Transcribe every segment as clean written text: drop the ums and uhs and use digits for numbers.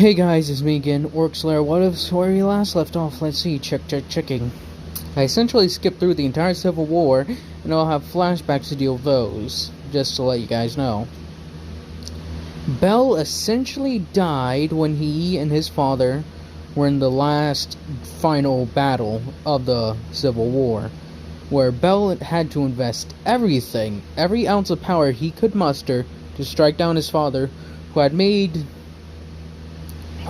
Hey guys, it's me again, Orc What if where we last left off? Let's see, checking. I essentially skipped through the entire Civil War, and I'll have flashbacks to deal with those, just to let you guys know. Bell essentially died when he and his father were in the last final battle of the Civil War, where Bell had to invest everything, every ounce of power he could muster to strike down his father, who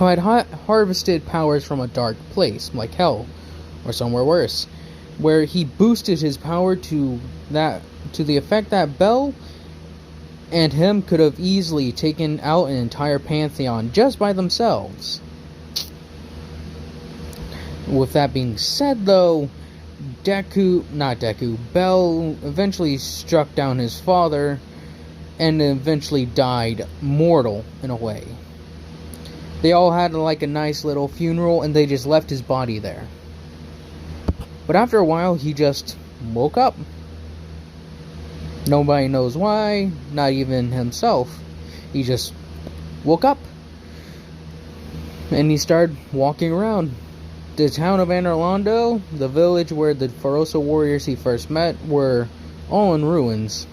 had harvested powers from a dark place, like hell, or somewhere worse, where he boosted his power to the effect that Bell and him could have easily taken out an entire pantheon just by themselves. With that being said, though, Bell eventually struck down his father and eventually died mortal in a way. They all had like a nice little funeral and they just left his body there. But after a while, he just woke up. Nobody knows why, not even himself. He just woke up. And he started walking around. The town of Anor Londo, the village where the Ferosa warriors he first met, were all in ruins.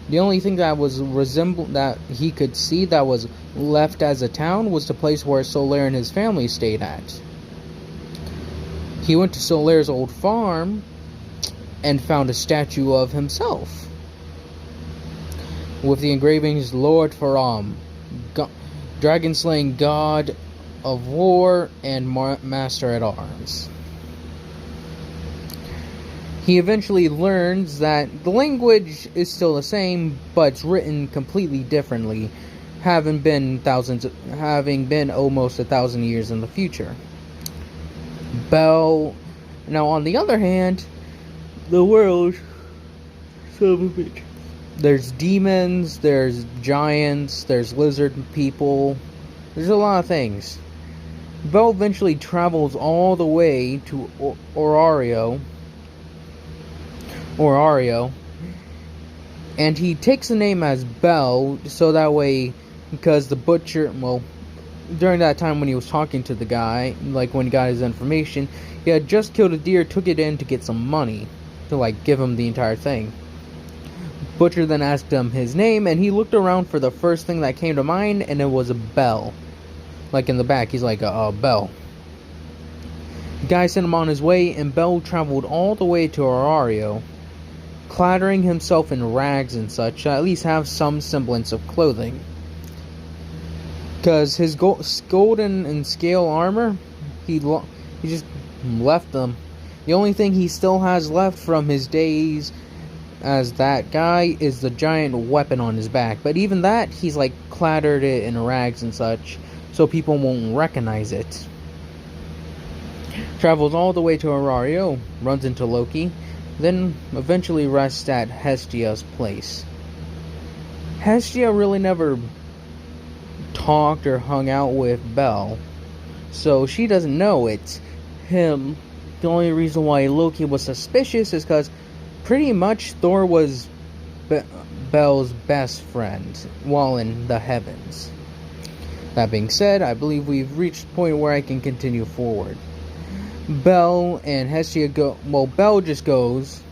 The only thing that he could see that was left as a town was the place where Solaire and his family stayed at. He went to Solaire's old farm and found a statue of himself with the engravings Lord Faram, dragon-slaying god of war and master at arms. He eventually learns that the language is still the same, but it's written completely differently, having been almost 1,000 years in the future. Bell. Now, on the other hand, the world, there's demons, there's giants, there's lizard people, there's a lot of things. Bell eventually travels all the way to Orario, and he takes the name as Bell, so that way, because the butcher, during that time when he was talking to the guy, like when he got his information, he had just killed a deer, took it in to get some money, to give him the entire thing. Butcher then asked him his name, and he looked around for the first thing that came to mind, and it was a bell. Like in the back, he's like, Bell. The guy sent him on his way, and Bell traveled all the way to Orario, clattering himself in rags and such to at least have some semblance of clothing. Because his golden and scale armor, he just left them. The only thing he still has left from his days as that guy is the giant weapon on his back. But even that, he's clattered it in rags and such, so people won't recognize it. Travels all the way to Orario, runs into Loki, then eventually rests at Hestia's place. Hestia really never talked or hung out with Bell, so she doesn't know it's him. The only reason why Loki was suspicious is because pretty much Thor was Bell's best friend while in the heavens. That being said, I believe we've reached the point where I can continue forward. Bell and Hestia go. Well, Bell goes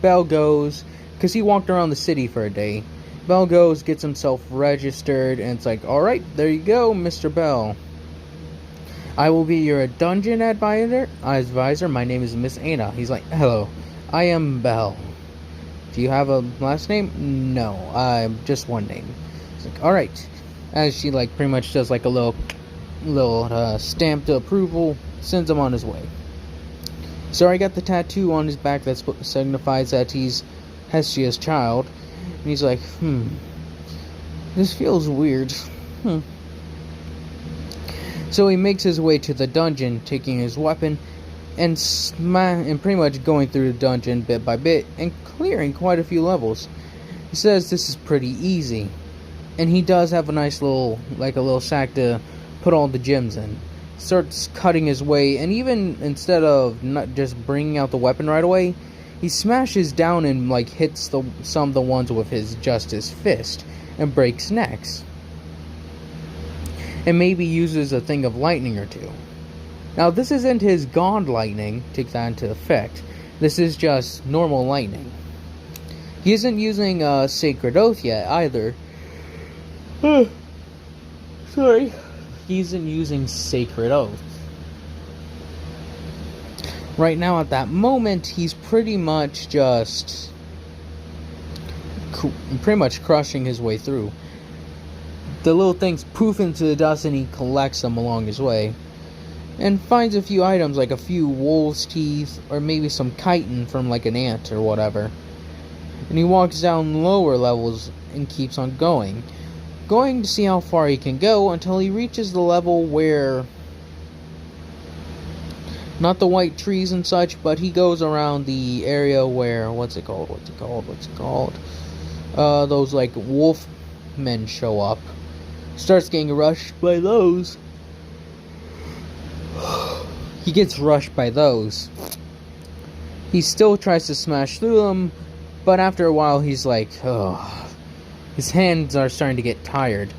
because he walked around the city for a day. Bell goes, gets himself registered, and it's like, alright, there you go, Mr. Bell. I will be your dungeon advisor. My name is Miss Anna. He's like, hello, I am Bell. Do you have a last name? No, just one name. It's like, alright. As she pretty much does a little stamped approval, sends him on his way. So I got the tattoo on his back that signifies that he's Hestia's child. And he's like, this feels weird. So he makes his way to the dungeon, taking his weapon, and pretty much going through the dungeon bit by bit, and clearing quite a few levels. He says this is pretty easy. And he does have a nice little sack to put all the gems in. Starts cutting his way, and even instead of not just bringing out the weapon right away, he smashes down and hits some of the ones with his justice fist and breaks necks. and maybe uses a thing of lightning or two. Now, this isn't his god lightning, take that into effect. This is just normal lightning. He isn't using a sacred oath yet either. Sorry. He isn't using sacred oath. Right now, at that moment, he's pretty much just crushing his way through. The little things poof into the dust, and he collects them along his way, and finds a few items like a few wolves' teeth, or maybe some chitin from like an ant or whatever. And he walks down lower levels and keeps on going to see how far he can go until he reaches the level where, not the white trees and such, but he goes around the area where, what's it called? Those like wolf men show up. Starts getting rushed by those. He gets rushed by those. He still tries to smash through them, but after a while he's like, ugh. His hands are starting to get tired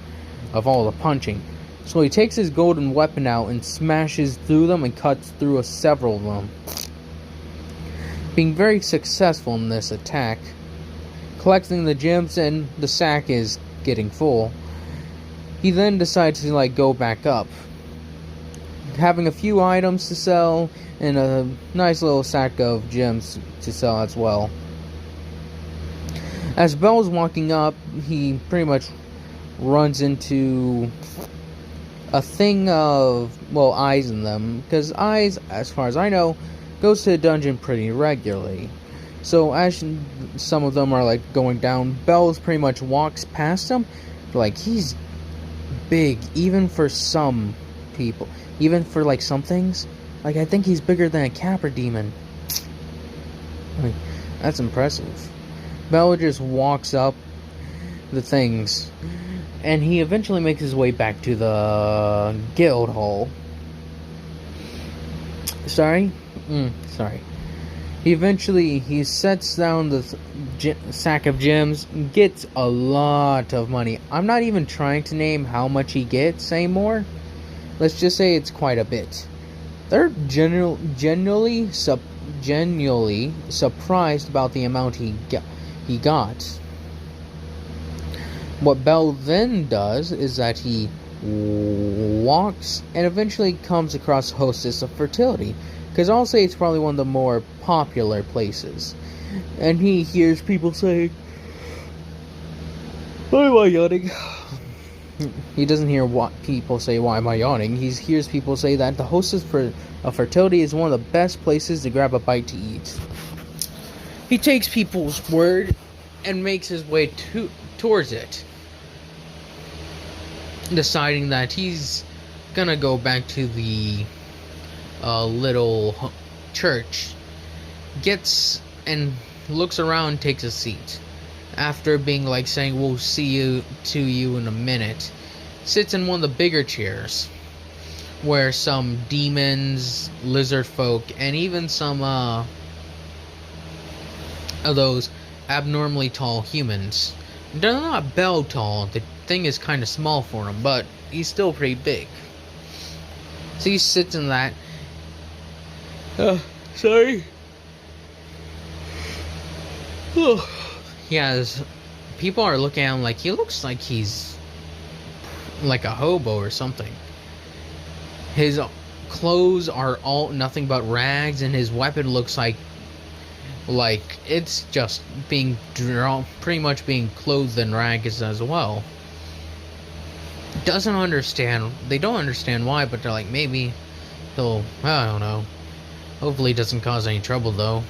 of all the punching. So he takes his golden weapon out and smashes through them and cuts through several of them. Being very successful in this attack. Collecting the gems, and the sack is getting full. He then decides to go back up. Having a few items to sell and a nice little sack of gems to sell as well. As Bell's walking up, he pretty much runs into a thing of, eyes in them. Because Eyes, as far as I know, goes to the dungeon pretty regularly. So as some of them are going down, Bell's pretty much walks past them. He's big, even for some people. Even for some things. I think he's bigger than a Capra demon. That's impressive. Bell just walks up the things, and he eventually makes his way back to the guild hall. Sorry? He sets down the sack of gems, gets a lot of money. I'm not even trying to name how much he gets anymore. Let's just say it's quite a bit. They're genuinely surprised about the amount he got. What Bell then does is that he walks and eventually comes across Hostess of Fertility, because I'll say it's probably one of the more popular places. And he hears people saying, "Why am I yawning?" He doesn't hear what people say, "Why am I yawning?" He hears people say that the Hostess of Fertility is one of the best places to grab a bite to eat. He takes people's word and makes his way towards it, deciding that he's gonna go back to the little church. Gets and looks around, takes a seat. After being saying, "We'll see you in a minute," sits in one of the bigger chairs, where some demons, lizard folk, and even some of those abnormally tall humans. They're not Bell tall. The thing is kind of small for him, but he's still pretty big. So he sits in that. Sorry. People are looking at him he looks like he's like a hobo or something. His clothes are all nothing but rags, and his weapon looks like it's just being drawn, pretty much being clothed in rags as well. They don't understand why, but they're maybe he'll, I don't know. Hopefully it doesn't cause any trouble though.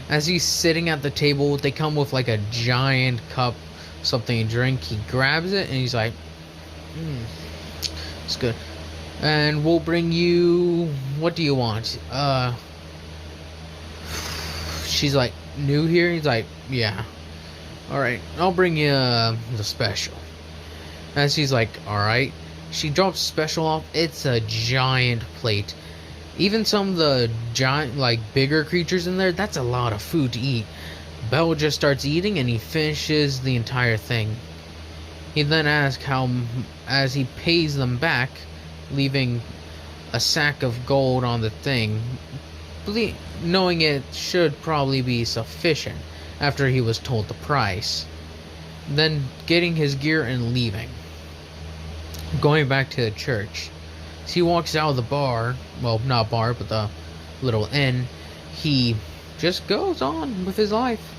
As he's sitting at the table, they come with a giant cup, something to drink. He grabs it and he's like, it's good. And we'll bring you, what do you want? She's like, new here? He's like, yeah. Alright, I'll bring you the special. As he's like, alright. She drops special off. It's a giant plate. Even some of the giant, bigger creatures in there, that's a lot of food to eat. Bell just starts eating and he finishes the entire thing. He then asks how, as he pays them back, leaving a sack of gold on the thing, knowing it should probably be sufficient after he was told the price. Then getting his gear and leaving. Going back to the church. As he walks out of the bar, well, not bar, but the little inn, he just goes on with his life,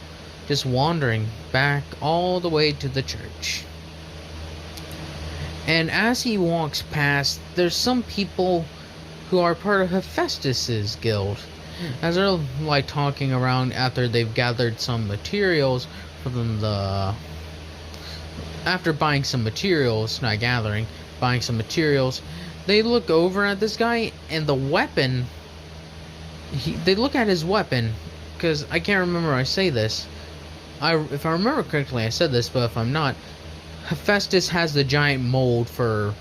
just wandering back all the way to the church. And as he walks past, there's some people who are part of Hephaestus's guild. As they're like talking around after they've gathered some materials from the... After buying some materials, not gathering, buying some materials, they look over at this guy and the weapon... They look at his weapon, because I can't remember I say this. If I remember correctly, I said this, but if I'm not, Hephaestus has the giant mold for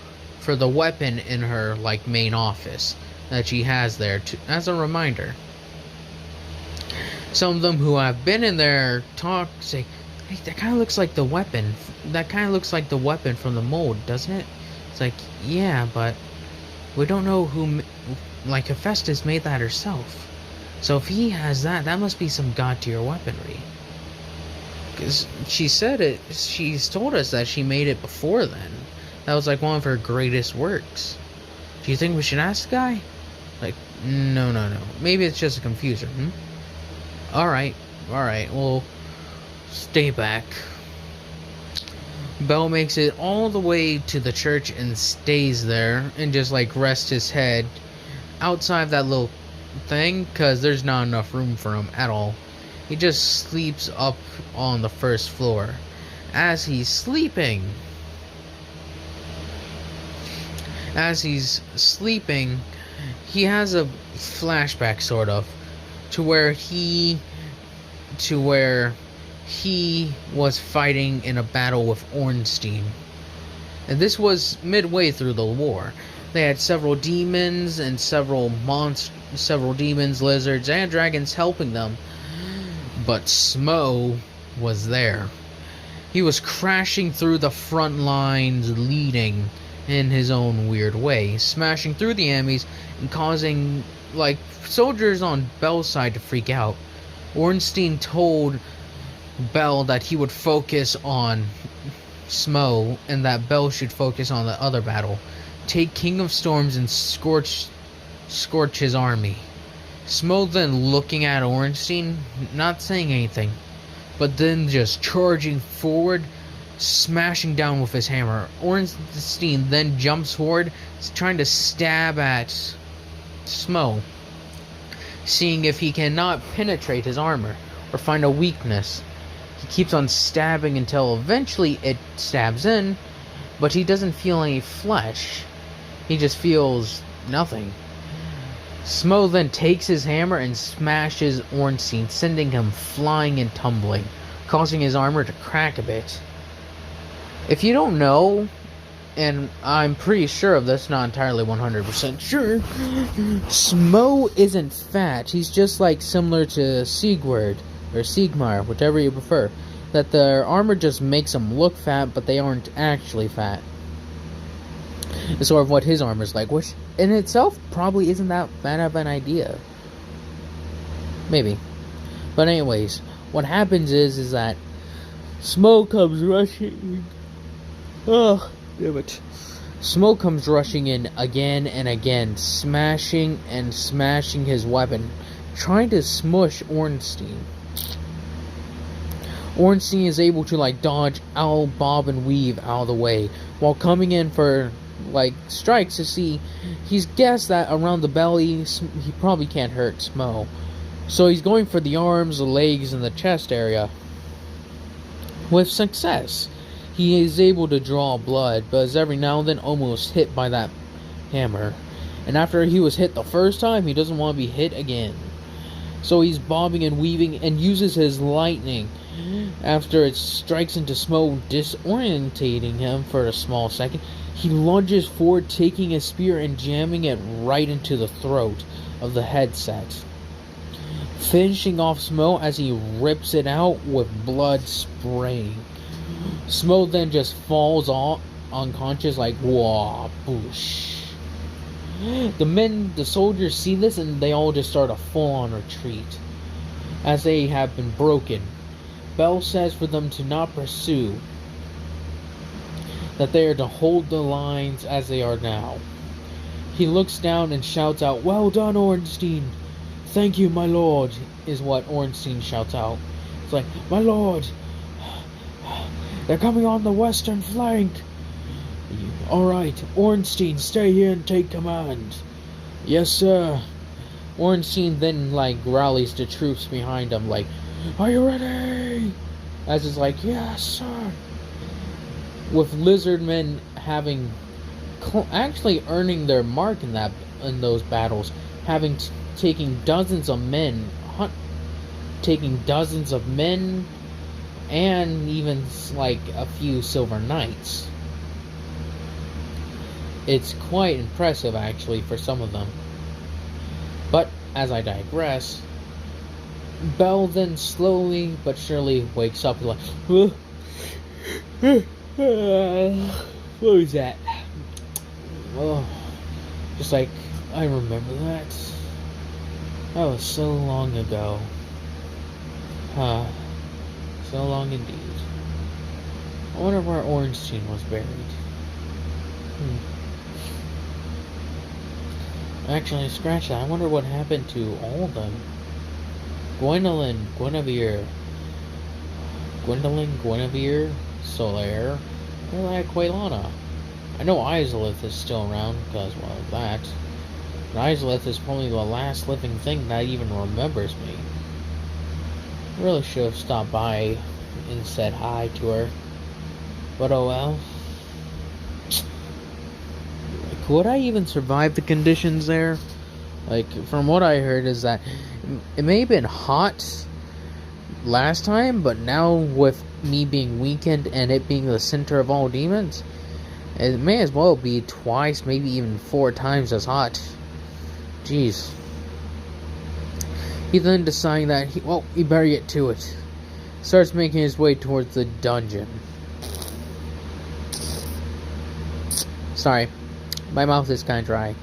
the weapon in her like main office that she has there as a reminder. Some of them who have been in there talk say, "Hey, that kind of looks like the weapon. That kind of looks like the weapon from the mold, doesn't it?" It's like, yeah, but we don't know who. Like Hephaestus made that herself. So if he has that, that must be some god tier weaponry. Because she said it, she's told us that she made it before then. That was like one of her greatest works. Do you think we should ask the guy? Like, no. Maybe it's just a confuser, Alright, well, stay back. Bell makes it all the way to the church and stays there and just like rests his head outside that little thing because there's not enough room for him at all. He just sleeps up on the first floor. As he's sleeping, he has a flashback sort of to where he was fighting in a battle with Ornstein. And this was midway through the war. They had several demons and several demons, lizards, and dragons helping them. But Smo was there. He was crashing through the front lines, leading in his own weird way, smashing through the enemies and causing like soldiers on Bell's side to freak out. Ornstein told Bell that he would focus on Smo and that Bell should focus on the other battle. Take King of Storms and scorch his army. Smo then looking at Ornstein, not saying anything, but then just charging forward, smashing down with his hammer. Ornstein then jumps forward, trying to stab at Smo, seeing if he cannot penetrate his armor or find a weakness. He keeps on stabbing until eventually it stabs in, but he doesn't feel any flesh. He just feels nothing. Smo then takes his hammer and smashes Ornstein, sending him flying and tumbling, causing his armor to crack a bit. If you don't know, and I'm pretty sure of this, not entirely 100% sure, Smo isn't fat. He's just like similar to Sigurd, or Sigmar, whichever you prefer. That their armor just makes them look fat, but they aren't actually fat. It's sort of what his armor's like, which in itself probably isn't that bad of an idea. Maybe. But anyways, what happens is that Smo comes rushing. Oh, damn it. Smo comes rushing in again and again, smashing and smashing his weapon, trying to smush Ornstein. Ornstein is able to like dodge, owl, bob, and weave out of the way, while coming in for like strikes to see. He's guessed that around the belly he probably can't hurt Smo, so he's going for the arms, the legs, and the chest area. With success, he is able to draw blood, but is every now and then almost hit by that hammer. And after he was hit the first time, he doesn't want to be hit again, so he's bobbing and weaving and uses his lightning. After it strikes into Smo, disorientating him for a small second, he lunges forward, taking his spear and jamming it right into the throat of the headset, finishing off Smo as he rips it out with blood spraying. Smo then just falls on unconscious, like, whoa, boosh. The soldiers see this and they all just start a full-on retreat, as they have been broken. Bell says for them to not pursue, that they are to hold the lines as they are now. He looks down and shouts out, "Well done, Ornstein! Thank you, my lord," is what Ornstein shouts out. It's like, "My lord, they're coming on the western flank." "Alright, Ornstein, stay here and take command." "Yes, sir." Ornstein then, rallies the troops behind him, like, "Are you ready?" As is like, "Yes, sir." With lizardmen having actually earning their mark in those battles, having taking dozens of men, and even a few silver knights. It's quite impressive, actually, for some of them. But, as I digress, Bell then slowly but surely wakes up, like, what was that? Oh, just like, I remember that. That was so long ago. So long indeed. I wonder where Ornstein was buried. Actually, scratch that. I wonder what happened to all of them. Gwendolyn, Guinevere, Solaire, Quailana. I know Izalith is still around, because, well, that. And Izalith is probably the last living thing that even remembers me. I really should have stopped by and said hi to her. But oh well. Would I even survive the conditions there? From what I heard is that it may have been hot last time, but now with me being weakened and it being the center of all demons, it may as well be twice, maybe even 4 times as hot. Jeez. He then deciding that, he better get to it. Starts making his way towards the dungeon. Sorry, my mouth is kind of dry.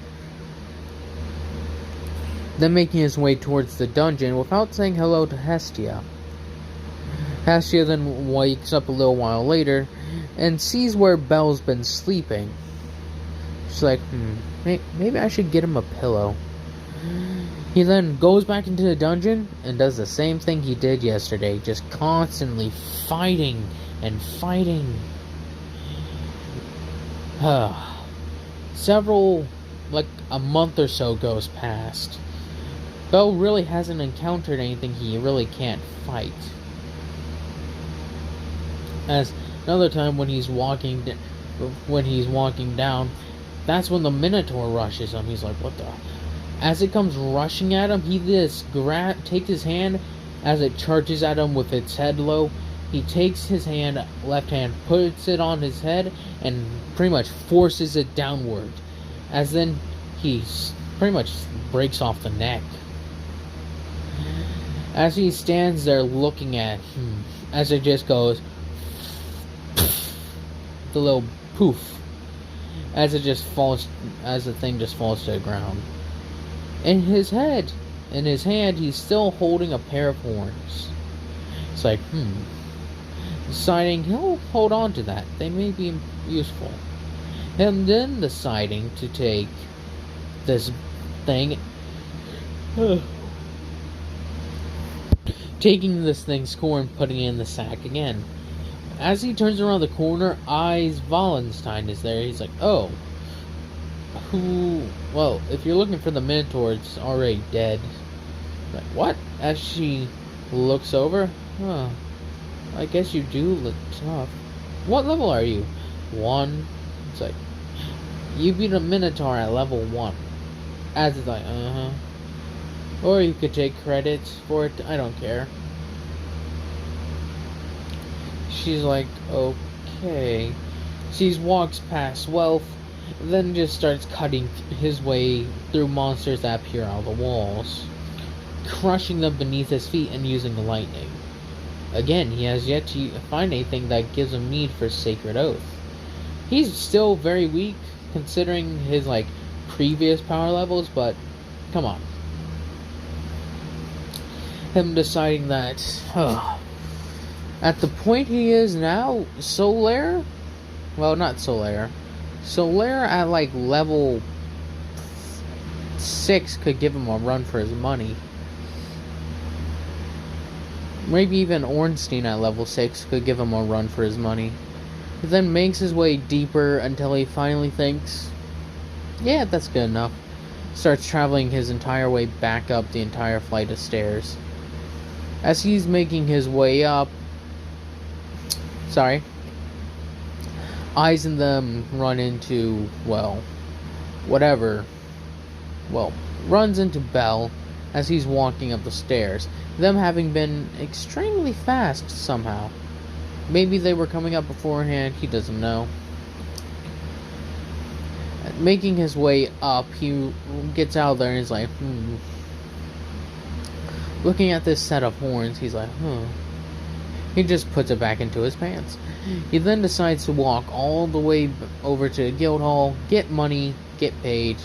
Then making his way towards the dungeon without saying hello to Hestia. Hestia then wakes up a little while later and sees where Bell's been sleeping. She's like, maybe I should get him a pillow. He then goes back into the dungeon and does the same thing he did yesterday, just constantly fighting and fighting. Several, a month or so goes past. Bell really hasn't encountered anything he really can't fight. As another time when he's walking down, that's when the Minotaur rushes him. He's like, what the? As it comes rushing at him, he just takes his hand as it charges at him with its head low. He takes his left hand, puts it on his head, and pretty much forces it downward. As then he pretty much breaks off the neck. As he stands there looking at him, as it just goes, the little poof, as the thing just falls to the ground. In his hand, he's still holding a pair of horns. It's like, deciding he'll hold on to that. They may be useful. And then deciding to take this thing, taking this thing's horn, putting it in the sack again. As he turns around the corner, Wallenstein is there. He's like, oh. Well, if you're looking for the Minotaur, it's already dead. Like, what? As she looks over, I guess you do look tough. What level are you? 1. It's like, you beat a Minotaur at level 1. As it's like, Or you could take credits for it, I don't care. She's like, okay. She walks past Wealth, then just starts cutting his way through monsters that appear out of the walls, crushing them beneath his feet and using lightning. Again, he has yet to find anything that gives him need for sacred oath. He's still very weak considering his like previous power levels, but come on. Him deciding that at the point he is now, Solaire, well, not Solaire, Solaire at like level 6 could give him a run for his money. Maybe even Ornstein at level 6 could give him a run for his money. He then makes his way deeper until he finally thinks, yeah, that's good enough. Starts traveling his entire way back up the entire flight of stairs. As he's making his way up, Eyes and them run into, runs into Bell as he's walking up the stairs, them having been extremely fast somehow. Maybe they were coming up beforehand, he doesn't know. Making his way up, he gets out there and he's like, Looking at this set of horns, he's like, He just puts it back into his pants. He then decides to walk all the way over to Guildhall, get money, get paid,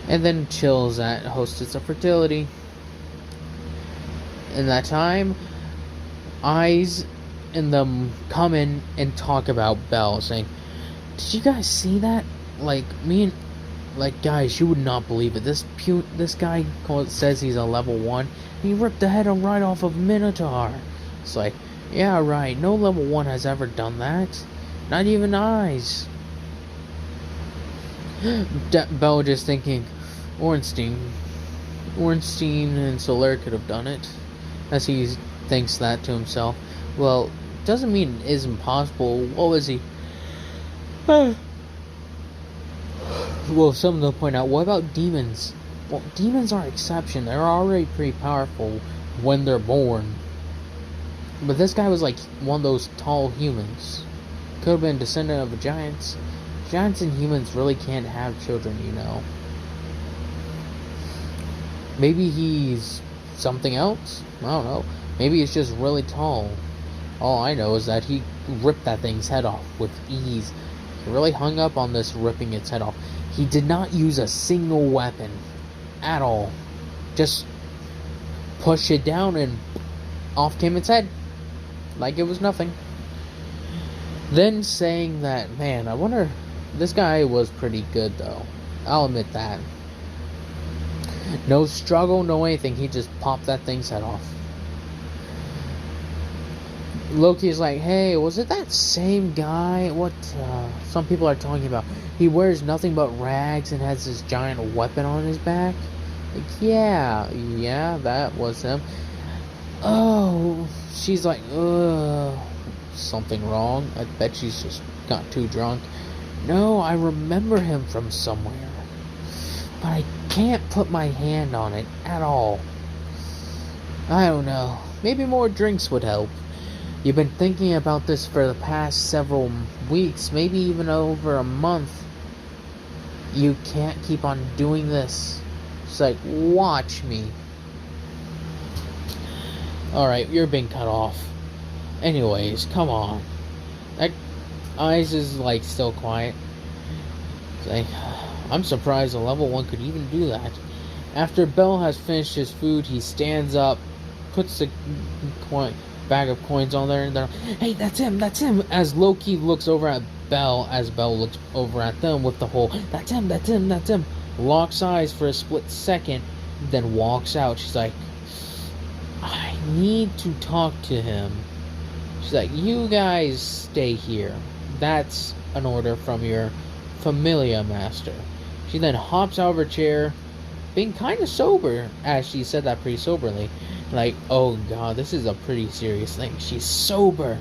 and then chills at Hostess of Fertility. In that time, Eyes and them come in and talk about Bell, saying, did you guys see that? Guys, you would not believe it. This guy says he's a level 1, and he ripped the head right off of Minotaur. It's like, yeah, right, no level 1 has ever done that. Not even Eyes. Bell just thinking, Ornstein and Solaire could have done it. As he thinks that to himself. Well, doesn't mean it isn't possible. What was he? Well, some of them point out, what about demons? Well, demons are an exception. They're already pretty powerful when they're born. But this guy was like one of those tall humans. Could have been descendant of giants. Giants and humans really can't have children, you know. Maybe he's something else? I don't know. Maybe he's just really tall. All I know is that he ripped that thing's head off with ease. He really hung up on this ripping its head off. He did not use a single weapon at all. Just push it down and off came its head. Like it was nothing. Then saying that, man, I wonder, this guy was pretty good though. I'll admit that. No struggle, no anything. He just popped that thing's head off. Loki's like, hey, was it that same guy? What some people are talking about? He wears nothing but rags and has this giant weapon on his back? Like, yeah, that was him. Oh, she's like, something wrong. I bet she's just got too drunk. No, I remember him from somewhere. But I can't put my hand on it at all. I don't know. Maybe more drinks would help. You've been thinking about this for the past several weeks, maybe even over a month. You can't keep on doing this. It's like, watch me. Alright, you're being cut off. Anyways, come on. That Eyes is like still quiet. It's like, I'm surprised a level 1 could even do that. After Bell has finished his food, he stands up, puts the bag of coins on there, and they're like, hey, that's him, as Loki looks over at Bell, as Bell looks over at them with the whole, that's him, locks eyes for a split second, then walks out. She's like, I need to talk to him. She's like, you guys stay here. That's an order from your Familia Master. She then hops out of her chair, being kind of sober, as she said that pretty soberly. Like, oh god, this is a pretty serious thing. She's sober.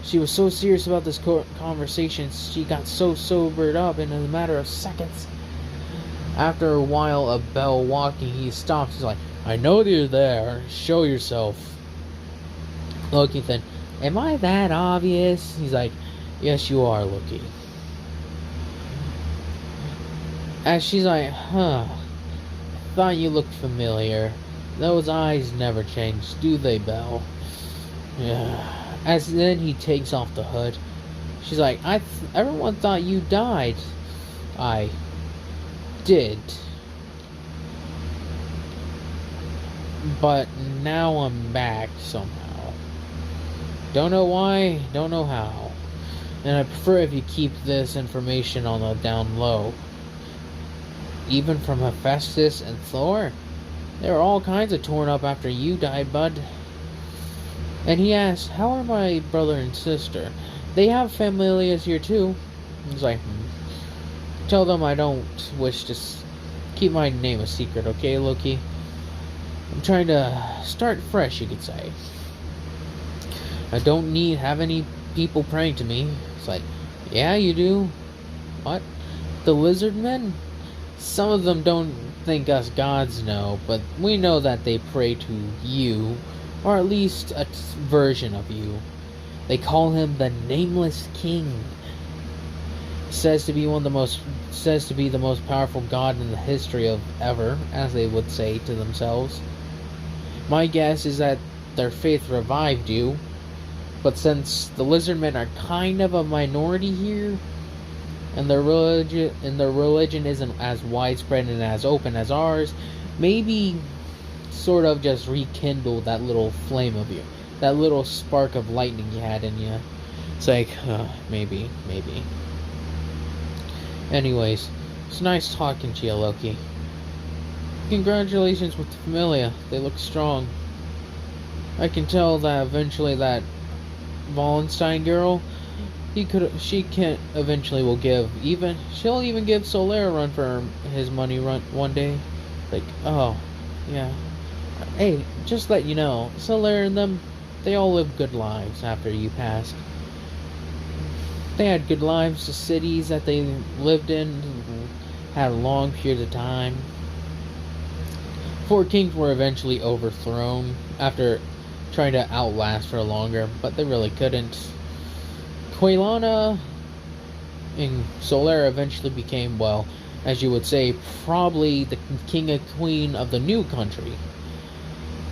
She was so serious about this conversation, she got so sobered up in a matter of seconds. After a while of Bell walking, he stops. He's like, I know you're there. Show yourself. Loki then, am I that obvious? He's like, yes, you are, Loki. As she's like, I thought you looked familiar. Those eyes never change, do they, Belle? Yeah. As then he takes off the hood. She's like, everyone thought you died. I did. But now I'm back somehow. Don't know why, don't know how. And I prefer if you keep this information on the down low. Even from Hephaestus and Thor? They were all kinds of torn up after you died, bud. And he asks, how are my brother and sister? They have familiars here too. He's like, tell them I don't wish to keep my name a secret, okay, Loki? I'm trying to start fresh, you could say. I don't have any people praying to me. It's like, yeah, you do. What? The lizard men? Some of them don't think us gods know, but we know that they pray to you, or at least a version of you. They call him the Nameless King. Says to be the most powerful god in the history of ever, as they would say to themselves. My guess is that their faith revived you, but since the lizardmen are kind of a minority here, and their religion isn't as widespread and as open as ours, maybe sort of just rekindle that little flame of you, that little spark of lightning you had in you. It's like, maybe. Anyways, it's nice talking to you, Loki. Congratulations with the familia. They look strong. I can tell that eventually that Wallenstein girl, she'll even give Solaire a run for his money run one day. Like, oh, yeah. Hey, just let you know, Solaire and them, they all lived good lives after you passed. They had good lives, the cities that they lived in had a long period of time. 4 kings were eventually overthrown after trying to outlast for longer, but they really couldn't. Quelana and Solaire eventually became, well, as you would say, probably the king and queen of the new country.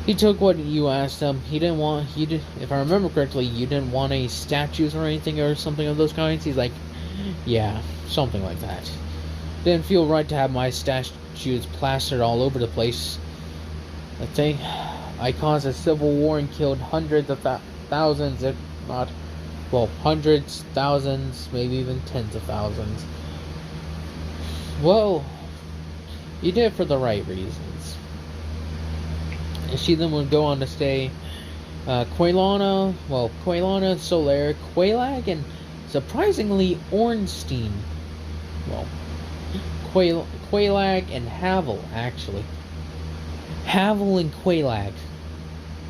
He took what you asked him. If I remember correctly, you didn't want any statues or anything or something of those kinds. He's like, yeah, something like that. Didn't feel right to have my statues plastered all over the place. I think I caused a civil war and killed hundreds of thousands, if not, well, hundreds, thousands, maybe even tens of thousands. Well, you did it for the right reasons. And she then would go on to say, Quelana, Solaire, Quelaag, and surprisingly Ornstein. Well, Quelaag and Havel, actually. Havel and Quelaag.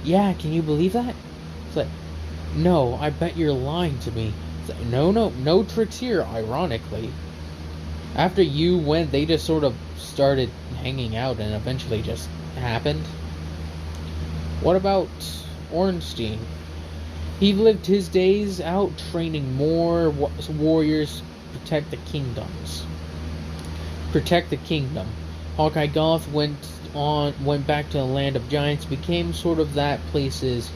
Yeah, can you believe that? It's like, no, I bet you're lying to me. It's like, no tricks here, ironically. After you went, they just sort of started hanging out and eventually just happened. What about Ornstein? He lived his days out training more warriors to protect the kingdoms. Protect the kingdom. Hawkeye Goth went back to the land of giants, became sort of that place's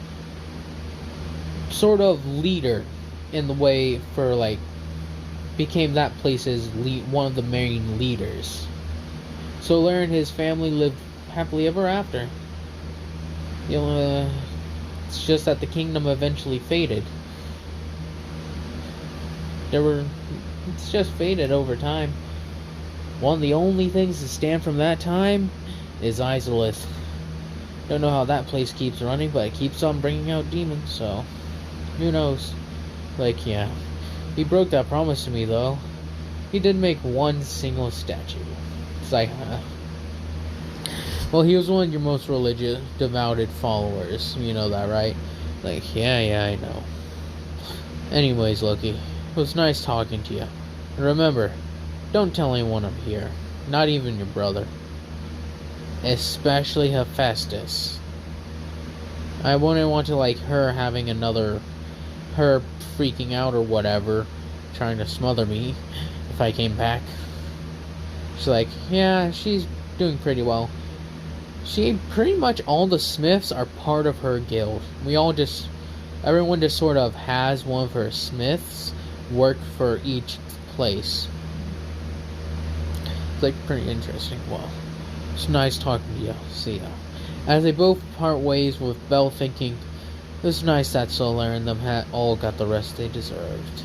sort of leader in the way for like became that place's one of the main leaders. Solaire and his family lived happily ever after. It's just that the kingdom eventually faded. It's just faded over time. One of the only things to stand from that time is Izalith. Don't know how that place keeps running, but it keeps on bringing out demons, so who knows? Like, yeah. He broke that promise to me, though. He didn't make one single statue. It's like, well, he was one of your most religious, devoted followers. You know that, right? Like, yeah, I know. Anyways, Loki, it was nice talking to you. And remember, don't tell anyone I'm here. Not even your brother. Especially Hephaestus. I wouldn't want to like her having her freaking out or whatever, trying to smother me if I came back. She's like, yeah, she's doing pretty well. She pretty much all the Smiths are part of her guild. Everyone just sort of has one of her Smiths work for each place. It's like pretty interesting. Well, it's nice talking to you. See ya. As they both part ways, with Belle thinking, it was nice that Solar and them had all got the rest they deserved.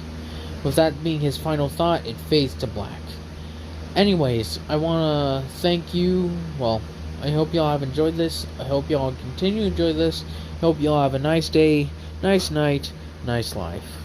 With that being his final thought, it fades to black. Anyways, I want to thank you. Well, I hope y'all have enjoyed this. I hope y'all continue to enjoy this. I hope y'all have a nice day, nice night, nice life.